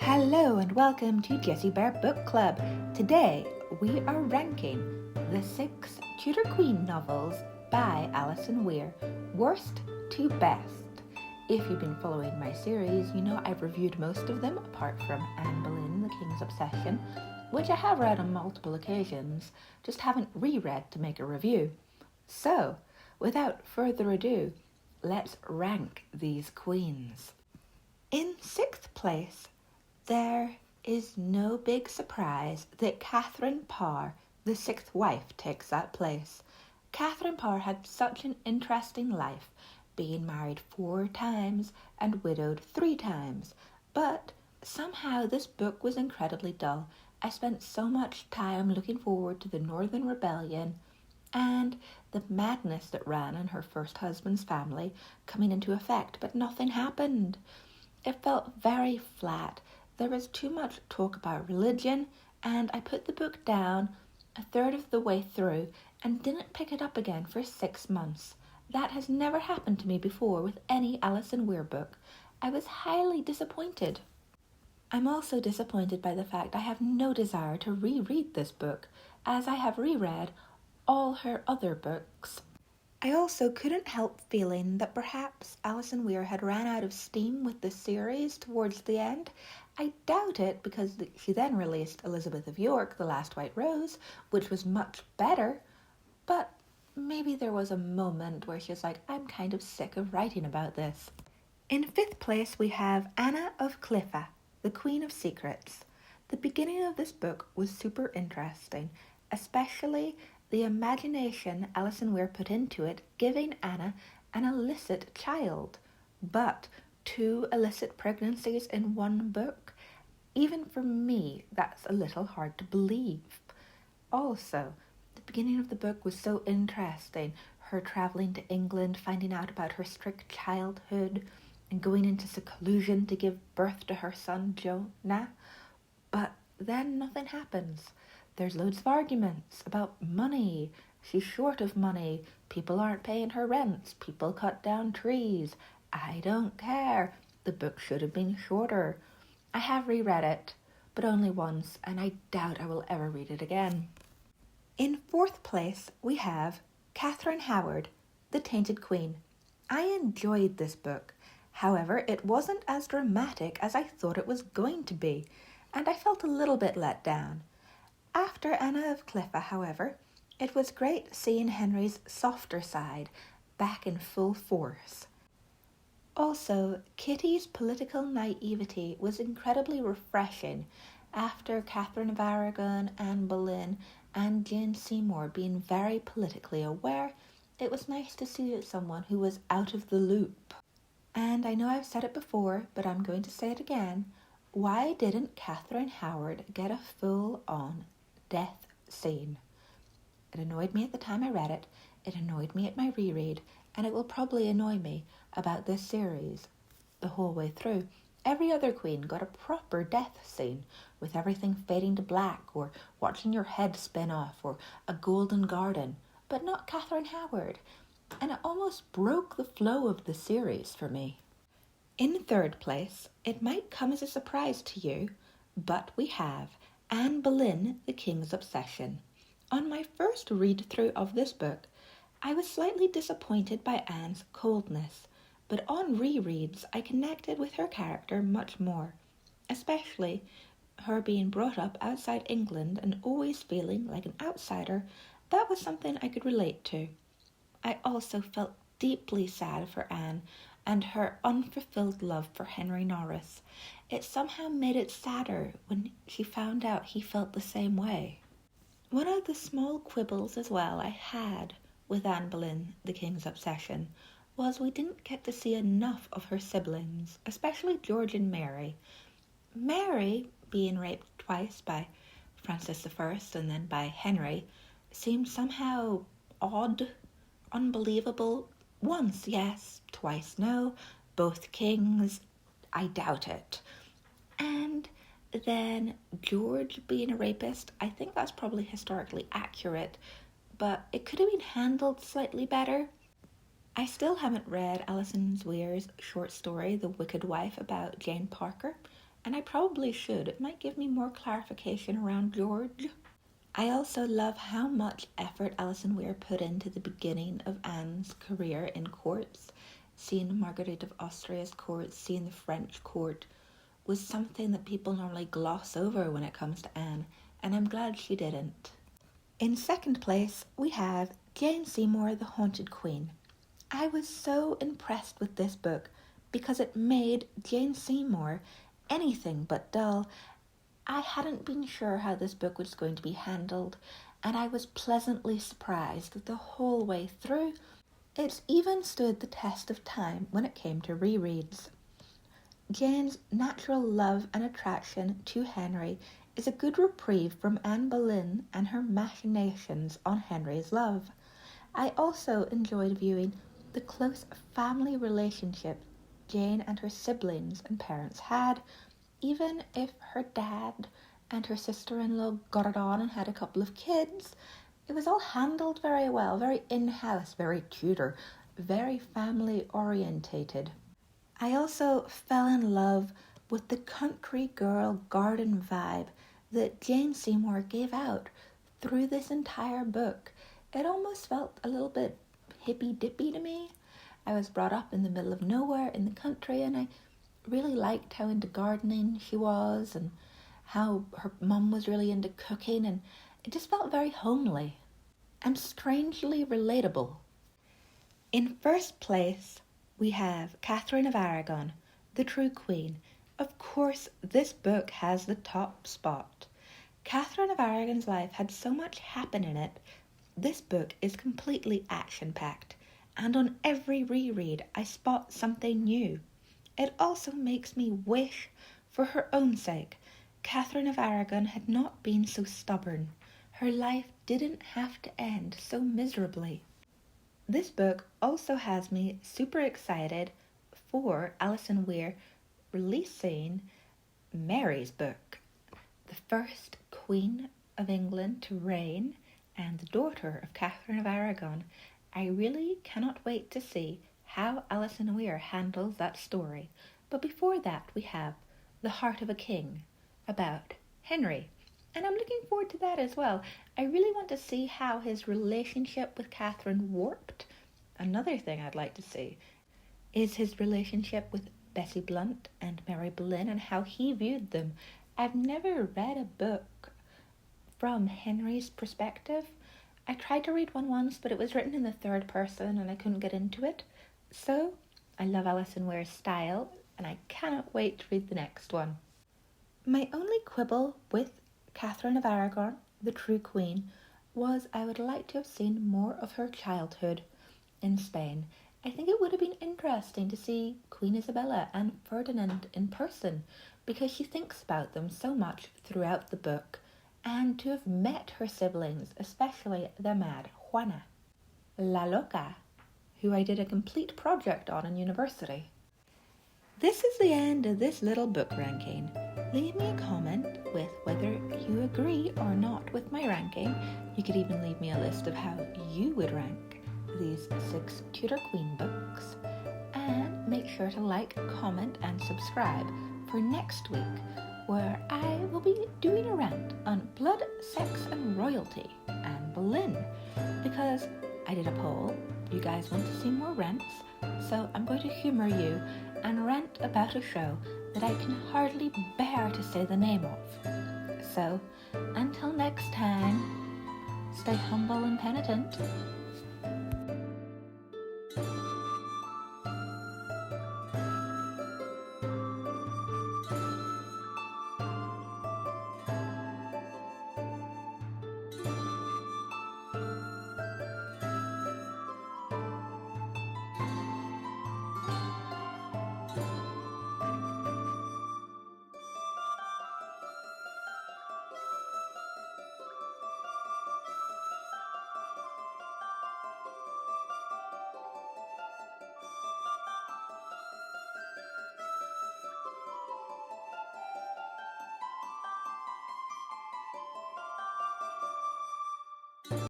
Hello and welcome to Jessie Bear Book Club. Today we are ranking the 6 Tudor Queen novels by Alison Weir, worst to best. If you've been following my series, you know I've reviewed most of them apart from Anne Boleyn, The King's Obsession, which I have read on multiple occasions, just haven't reread to make a review. So, without further ado, let's rank these queens. In 6th place, there is no big surprise that Catherine Parr, the 6th wife, takes that place. Catherine Parr had such an interesting life, being married 4 times and widowed 3 times, but somehow this book was incredibly dull. I spent so much time looking forward to the Northern Rebellion and the madness that ran in her first husband's family coming into effect, but nothing happened. It felt very flat. There was too much talk about religion, and I put the book down a third of the way through and didn't pick it up again for 6 months. That has never happened to me before with any Alison Weir book. I was highly disappointed. I'm also disappointed by the fact I have no desire to reread this book, as I have reread all her other books. I also couldn't help feeling that perhaps Alison Weir had ran out of steam with the series towards the end. I doubt it, because she then released Elizabeth of York, The Last White Rose, which was much better, but maybe there was a moment where she was like, I'm kind of sick of writing about this. In 5th place we have Anna of Kleve, The Queen of Secrets. The beginning of this book was super interesting, especially the imagination Alison Weir put into it, giving Anna an illicit child, but 2 illicit pregnancies in one book. Even for me, that's a little hard to believe. Also, the beginning of the book was so interesting. Her travelling to England, finding out about her strict childhood, and going into seclusion to give birth to her son Jonah. But then nothing happens. There's loads of arguments about money. She's short of money. People aren't paying her rents. People cut down trees. I don't care. The book should have been shorter. I have reread it, but only once, and I doubt I will ever read it again. In 4th place, we have Catherine Howard, The Tainted Queen. I enjoyed this book. However, it wasn't as dramatic as I thought it was going to be, and I felt a little bit let down. After Anna of Kleve, however, it was great seeing Henry's softer side back in full force. Also, Kitty's political naivety was incredibly refreshing after Catherine of Aragon, Anne Boleyn, and Jane Seymour being very politically aware. It was nice to see someone who was out of the loop. And I know I've said it before, but I'm going to say it again. Why didn't Catherine Howard get a full-on death scene? It annoyed me at the time I read it, it annoyed me at my reread, and it will probably annoy me about this series the whole way through. Every other queen got a proper death scene, with everything fading to black, or watching your head spin off, or a golden garden, but not Catherine Howard, and it almost broke the flow of the series for me. In 3rd place, it might come as a surprise to you, but we have Anne Boleyn, The King's Obsession. On my first read-through of this book, I was slightly disappointed by Anne's coldness, but on rereads I connected with her character much more, especially her being brought up outside England and always feeling like an outsider. That was something I could relate to. I also felt deeply sad for Anne and her unfulfilled love for Henry Norris. It somehow made it sadder when she found out he felt the same way. One of the small quibbles as well I had with Anne Boleyn, The King's Obsession, was we didn't get to see enough of her siblings, especially George and Mary. Mary, being raped twice by Francis I and then by Henry, seemed somehow odd, unbelievable. Once, yes, twice, no. Both kings, I doubt it. And then George being a rapist, I think that's probably historically accurate, but it could have been handled slightly better. I still haven't read Alison Weir's short story, The Wicked Wife, about Jane Parker. and I probably should. It might give me more clarification around George. I also love how much effort Alison Weir put into the beginning of Anne's career in courts. Seeing Marguerite of Austria's court, seeing the French court, was something that people normally gloss over when it comes to Anne, and I'm glad she didn't. In second place, we have Jane Seymour, the Haunted Queen. I was so impressed with this book because it made Jane Seymour anything but dull. I hadn't been sure how this book was going to be handled, and I was pleasantly surprised the whole way through. It's even stood the test of time when it came to rereads. Jane's natural love and attraction to Henry is a good reprieve from Anne Boleyn and her machinations on Henry's love. I also enjoyed viewing the close family relationship Jane and her siblings and parents had, even if her dad and her sister-in-law got it on and had a couple of kids. It was all handled very well, very in-house, very Tudor, very family-orientated. I also fell in love with the country girl garden vibe that Jane Seymour gave out through this entire book. It almost felt a little bit hippy-dippy to me. I was brought up in the middle of nowhere in the country, and I really liked how into gardening she was and how her mum was really into cooking, and it just felt very homely and strangely relatable. In first place, we have Catherine of Aragon, the true queen. Of course, this book has the top spot. Catherine of Aragon's life had so much happen in it. This book is completely action-packed, and on every reread I spot something new. It also makes me wish, for her own sake, Catherine of Aragon had not been so stubborn. Her life didn't have to end so miserably. This book also has me super excited for Alison Weir releasing Mary's book, the first Queen of England to reign and the daughter of Catherine of Aragon. I really cannot wait to see how Alison Weir handles that story. But before that, we have The Heart of a King, about Henry. And I'm looking forward to that as well. I really want to see how his relationship with Catherine warped. Another thing I'd like to see is his relationship with Bessie Blunt and Mary Boleyn and how he viewed them. I've never read a book from Henry's perspective. I tried to read one once, but it was written in the third person and I couldn't get into it. So, I love Alison Weir's style, and I cannot wait to read the next one. My only quibble with Catherine of Aragon, the true queen, was I would like to have seen more of her childhood in Spain. I think it would have been interesting to see Queen Isabella and Ferdinand in person, because she thinks about them so much throughout the book, and to have met her siblings, especially the mad Juana, La Loca, who I did a complete project on in university. This is the end of this little book ranking. Leave me a comment with whether you agree or not with my ranking. You could even leave me a list of how you would rank these 6 Tudor Queen books. And make sure to like, comment and subscribe for next week, where I will be doing a rant on blood, sex and royalty and Boleyn, because I did a poll. You guys want to see more rants, so I'm going to humour you and rant about a show that I can hardly bear to say the name of. So, until next time, stay humble and penitent.